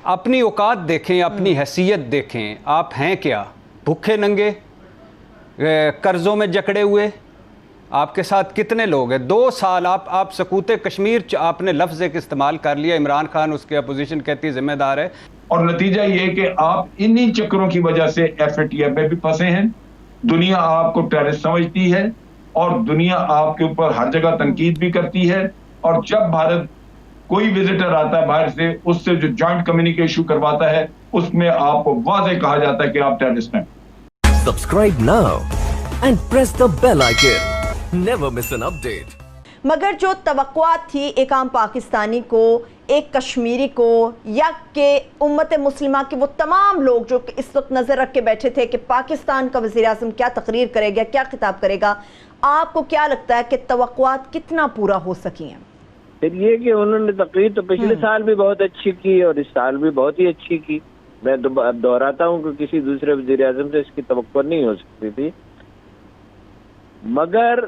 اپنی اوقات دیکھیں, اپنی حیثیت دیکھیں, آپ ہیں کیا؟ بھوکے ننگے, قرضوں میں جکڑے ہوئے. آپ کے ساتھ کتنے لوگ ہیں؟ 2 سال آپ سکوت کشمیر آپ نے لفظ ایک استعمال کر لیا, عمران خان اس کے اپوزیشن کہتی ذمہ دار ہے, اور نتیجہ یہ کہ آپ انہی چکروں کی وجہ سے FATF میں بھی پھنسے ہیں. دنیا آپ کو ٹیررسٹ سمجھتی ہے اور دنیا آپ کے اوپر ہر جگہ تنقید بھی کرتی ہے, اور جب بھارت کوئی وزٹر آتا ہے باہر سے, اس سے جو جوائنٹ کمیونیکیشن کرواتا ہے, اس میں آپ کو واضح کہا جاتا ہے کہ آپ ٹیررسٹ ہیں. Subscribe now and press the bell icon. Never miss an update. مگر جو توقعات تھی ایک عام پاکستانی کو, ایک کشمیری کو, یا کہ امت مسلمہ کے وہ تمام لوگ جو اس وقت نظر رکھ کے بیٹھے تھے کہ پاکستان کا وزیر اعظم کیا تقریر کرے گا, کیا خطاب کرے گا, آپ کو کیا لگتا ہے کہ توقعات کتنا پورا ہو سکی ہیں؟ پھر یہ کہ انہوں نے تقریر تو پچھلے سال بھی بہت اچھی کی اور اس سال بھی بہت ہی اچھی کی. میں دہراتا ہوں کہ کسی دوسرے وزیر اعظم سے اس کی توقع نہیں ہو سکتی تھی, مگر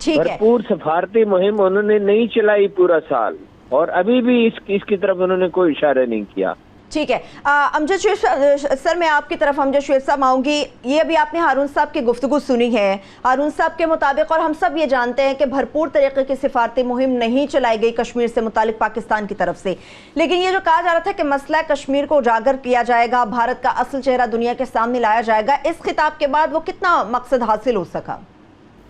بھرپور سفارتی مہم انہوں نے نہیں چلائی پورا سال, اور ابھی بھی اس کی طرف انہوں نے کوئی اشارہ نہیں کیا. ٹھیک ہے, امجد شریف سر, میں آپ کی طرف امجد شریف صاحب آؤں گی. یہ ابھی آپ نے ہارون صاحب کی گفتگو سنی ہے. ہارون صاحب کے مطابق, اور ہم سب یہ جانتے ہیں کہ بھرپور طریقے کی سفارتی مہم نہیں چلائی گئی کشمیر سے متعلق پاکستان کی طرف سے, لیکن یہ جو کہا جا رہا تھا کہ مسئلہ کشمیر کو اجاگر کیا جائے گا, بھارت کا اصل چہرہ دنیا کے سامنے لایا جائے گا, اس خطاب کے بعد وہ کتنا مقصد حاصل ہو سکا؟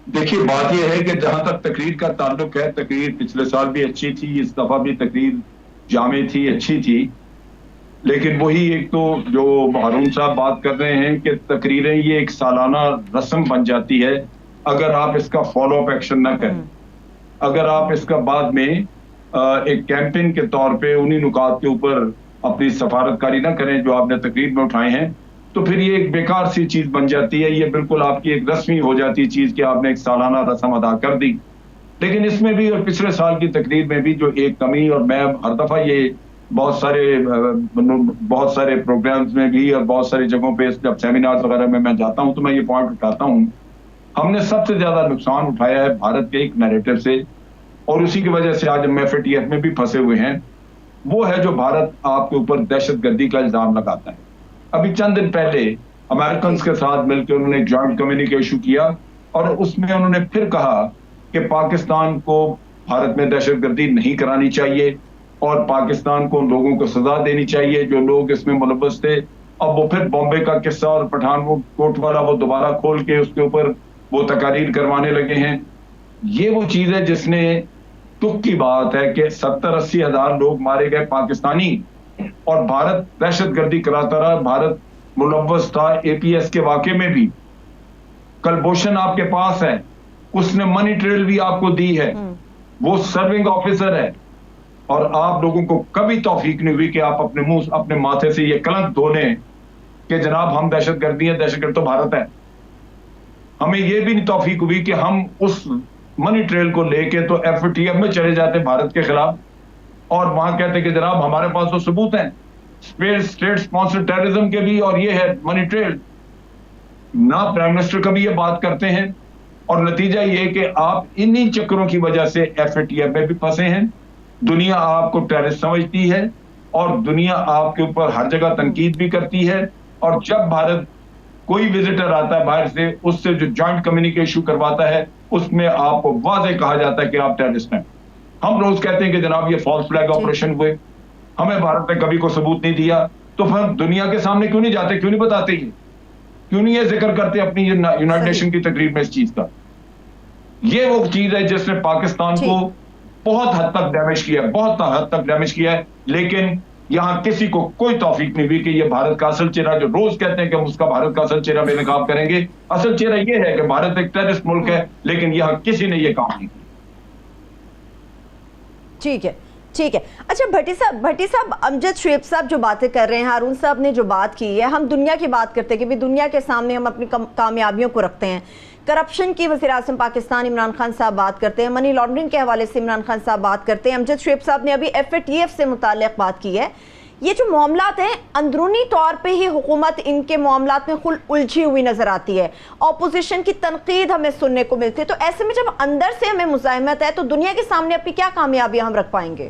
دیکھیے, بات یہ ہے کہ جہاں تک تقریر کا تعلق ہے, تقریر پچھلے سال بھی اچھی تھی, اس دفعہ بھی تقریر جامع تھی, اچھی تھی, لیکن وہی ایک تو جو ہارون صاحب بات کر رہے ہیں کہ تقریریں یہ ایک سالانہ رسم بن جاتی ہے اگر آپ اس کا فالو اپ ایکشن نہ کریں, اگر آپ اس کا بعد میں ایک کیمپین کے طور پہ انہی نکات کے اوپر اپنی سفارتکاری نہ کریں جو آپ نے تقریر میں اٹھائے ہیں, تو پھر یہ ایک بیکار سی چیز بن جاتی ہے. یہ بالکل آپ کی ایک رسمی ہو جاتی ہے چیز کہ آپ نے ایک سالانہ رسم ادا کر دی. لیکن اس میں بھی اور پچھلے سال کی تقریر میں بھی جو ایک کمی, اور میں ہر دفعہ یہ بہت سارے پروگرامز میں بھی اور بہت ساری جگہوں پہ جب سیمینارز وغیرہ میں جاتا ہوں تو میں یہ پوائنٹ اٹھاتا ہوں, ہم نے سب سے زیادہ نقصان اٹھایا ہے بھارت کے ایک نیریٹو سے, اور اسی کی وجہ سے آج ہم FATF میں بھی پھنسے ہوئے ہیں. وہ ہے جو بھارت آپ کے اوپر دہشت گردی کا الزام لگاتا ہے. ابھی چند دن پہلے امریکنز کے ساتھ مل کے انہوں نے ایک جوائنٹ کمیونیکیشن کیا, اور اس میں انہوں نے پھر کہا کہ پاکستان کو بھارت میں دہشت گردی نہیں کرانی چاہیے, اور پاکستان کو ان لوگوں کو سزا دینی چاہیے جو لوگ اس میں ملوث تھے. اب وہ پھر بامبے کا قصہ اور پٹھان کوٹ والا وہ دوبارہ کھول کے اس کے اوپر وہ تقاریر کروانے لگے ہیں. یہ وہ چیز ہے جس نے تک کی بات ہے کہ 70-80 ہزار لوگ مارے گئے پاکستانی, اور بھارت دہشت گردی کراتا رہا. بھارت ملوث تھا APS کے واقعے میں بھی. کلبھوشن آپ کے پاس ہے, اس نے منی ٹریل بھی آپ کو دی ہے, وہ سرونگ آفیسر ہے, اور آپ لوگوں کو کبھی توفیق نہیں ہوئی کہ آپ اپنے منہ اپنے ماتھے سے یہ کلنک دھو لیں کہ جناب ہم دہشت گردی ہیں, دہشت گرد تو بھارت ہے. ہمیں یہ بھی نہیں توفیق ہوئی کہ ہم اس منی ٹریل کو لے کے تو FATF میں چلے جاتے بھارت کے خلاف, اور وہاں کہتے کہ جناب ہمارے پاس تو ثبوت ہیں اسٹیٹ اسپانسر ٹیررزم کے بھی, اور یہ ہے منی ٹریل. نہ پرائم منسٹر کبھی یہ بات کرتے ہیں, اور نتیجہ یہ کہ آپ انہی چکروں کی وجہ سے FATF میں بھی پھنسے ہیں. دنیا آپ کو ٹیررسٹ سمجھتی ہے اور دنیا آپ کے اوپر ہر جگہ تنقید بھی کرتی ہے, اور جب بھارت کوئی وزٹر آتا ہے باہر سے, اس سے جو جوائنٹ کمیونیکیشن کرواتا ہے, اس میں آپ کو واضح کہا جاتا ہے کہ آپ ٹیررسٹ ہیں. ہم روز کہتے ہیں کہ جناب یہ فالس فلیگ آپریشن ہوئے, ہمیں بھارت نے کبھی کوئی ثبوت نہیں دیا, تو پھر دنیا کے سامنے کیوں نہیں جاتے, کیوں نہیں بتاتے, کیوں نہیں یہ ذکر کرتے اپنی یونائٹڈ نیشن کی تقریر میں اس چیز کا. یہ وہ چیز ہے جس نے پاکستان کو بہت حد تک ڈیمیج کیا ہے, بہت حد تک ڈیمیج کیا ہے. لیکن یہاں کسی کو کوئی توفیق نہیں ہوئی کہ یہ بھارت کا اصل چہرہ, جو روز کہتے ہیں کہ ہم اس کا بھارت کا اصل چہرہ بے نقاب کریں گے, اصل چہرہ یہ ہے کہ بھارت ایک ٹیررسٹ ملک ہے, لیکن یہاں کسی نے یہ کام نہیں کیا. ٹھیک ہے, ٹھیک ہے. اچھا بھٹی صاحب, امجد شریف صاحب جو باتیں کر رہے ہیں, ہارون صاحب نے جو بات کی ہے, ہم دنیا کی بات کرتے ہیں کہ دنیا کے سامنے ہم اپنی کامیابیوں کو رکھتے ہیں. کرپشن کی وزیر اعظم پاکستان عمران خان صاحب بات کرتے ہیں, منی لانڈرنگ کے حوالے سے عمران خان صاحب بات کرتے ہیں, امجد شریف صاحب نے ابھی FATF سے متعلق بات کی ہے. یہ جو معاملات ہیں اندرونی طور پہ ہی حکومت ان کے معاملات میں الجھی ہوئی نظر آتی ہے, اپوزیشن کی تنقید ہمیں سننے کو ملتی ہے. تو ایسے میں جب اندر سے ہمیں مزاحمت ہے تو دنیا کے سامنے اپنی کیا کامیابیاں ہم رکھ پائیں گے؟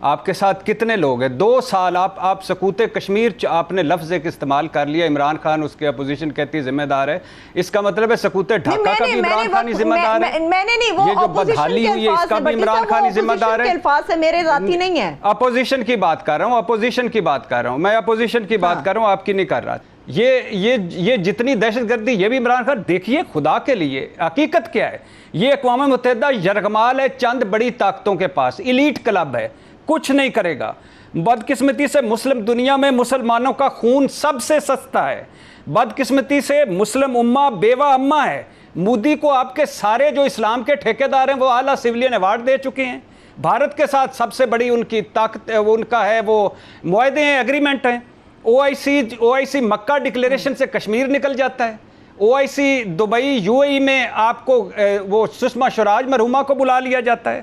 آپ کے ساتھ کتنے لوگ ہیں؟ 2 سال آپ سکوت کشمیر آپ نے لفظ ایک استعمال کر لیا، عمران خان اس کے اپوزیشن کہتی ذمہ دار ہے، اس کا مطلب ہے سکوت ڈھاکہ کا بھی عمران خان ہی ذمہ دار ہے؟ یہ جو بدحالی ہوئی ہے اس کا بھی عمران خان ہی ذمہ دار ہے؟ الفاظ سے میرے ذاتی نہیں ہے، اپوزیشن کی بات کر رہا ہوں، اپوزیشن کی بات کر رہا ہوں، میں اپوزیشن کی بات کر رہا ہوں، آپ کی نہیں کر رہا۔ یہ جتنی دہشت گردی یہ بھی عمران خان، دیکھیے خدا کے لیے حقیقت کیا ہے، یہ اقوام متحدہ یرغمال ہے چند بڑی طاقتوں کے پاس، ایلیٹ کلب ہے، کچھ نہیں کرے گا۔ بدقسمتی سے مسلم دنیا میں مسلمانوں کا خون سب سے سستا ہے، بدقسمتی سے مسلم امہ بیوہ امہ ہے۔ مودی کو آپ کے سارے جو اسلام کے ٹھیکیدار ہیں وہ اعلیٰ سویلین ایوارڈ دے چکے ہیں، بھارت کے ساتھ سب سے بڑی ان کی طاقت ان کا ہے وہ معاہدے ہیں، ایگریمنٹ ہیں۔ او آئی سی مکہ ڈکلیریشن سے کشمیر نکل جاتا ہے، او آئی سی دبئی یو اے ای میں آپ کو وہ سشما شوراج مرحومہ کو بلا لیا جاتا ہے۔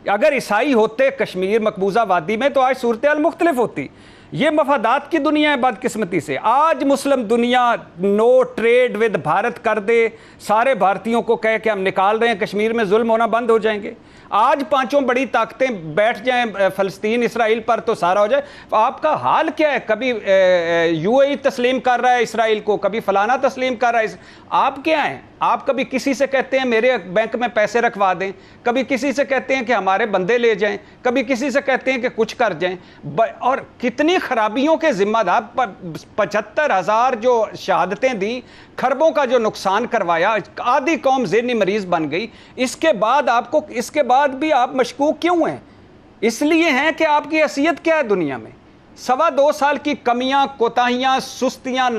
اگر عیسائی ہوتے کشمیر مقبوضہ وادی میں تو آج صورتحال مختلف ہوتی۔ یہ مفادات کی دنیا ہے بدقسمتی سے۔ آج مسلم دنیا نو ٹریڈ ود بھارت کر دے، سارے بھارتیوں کو کہے کہ ہم نکال رہے ہیں، کشمیر میں ظلم ہونا بند ہو جائیں گے۔ آج 5 بڑی طاقتیں بیٹھ جائیں فلسطین اسرائیل پر تو سارا ہو جائے۔ آپ کا حال کیا ہے؟ کبھی یو اے ای تسلیم کر رہا ہے اسرائیل کو، کبھی فلانا تسلیم کر رہا ہے۔ آپ کیا ہیں؟ آپ کبھی کسی سے کہتے ہیں میرے بینک میں پیسے رکھوا دیں، کبھی کسی سے کہتے ہیں کہ ہمارے بندے لے جائیں، کبھی کسی سے کہتے ہیں کہ کچھ کر جائیں، اور کتنی خرابیوں کے ذمہ دار 75,000 جو شہادتیں دی، کھربوں کا جو نقصان کروایا، آدھی قوم ذہنی مریض بن گئی۔ اس کے بعد بھی آپ مشکوک کیوں ہیں؟ اس لیے ہیں کہ آپ کی حیثیت کیا ہے دنیا میں؟ 2.25 سال کی کمیاں، کوتاہیاں، سستیاں،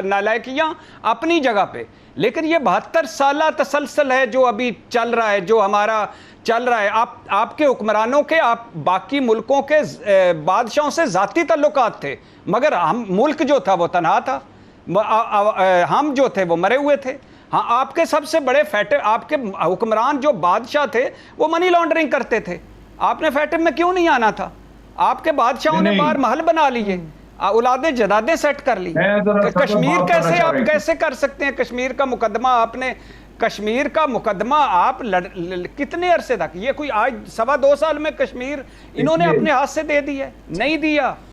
نالائکیاں اپنی جگہ پہ، لیکن یہ 72 سالہ تسلسل ہے جو ابھی چل رہا ہے، جو ہمارا چل رہا ہے۔ آپ کے حکمرانوں کے، آپ باقی ملکوں کے بادشاہوں سے ذاتی تعلقات تھے، مگر ملک جو تھا وہ تنہا تھا، ہم جو تھے وہ مرے ہوئے تھے۔ ہاں، آپ کے سب سے بڑے فیٹر، آپ کے حکمران جو بادشاہ تھے وہ منی لانڈرنگ کرتے تھے، آپ نے فیٹر میں کیوں نہیں آنا تھا؟ آپ کے بادشاہوں نے باہر محل بنا لیے، اولادیں جدادیں سیٹ کر لی۔ کشمیر کیسے آپ کیسے کر سکتے ہیں؟ کشمیر کا مقدمہ آپ کتنے عرصے تک، یہ کوئی آج 2.25 سال میں کشمیر انہوں نے اپنے ہاتھ سے دے دی ہے؟ نہیں دیا۔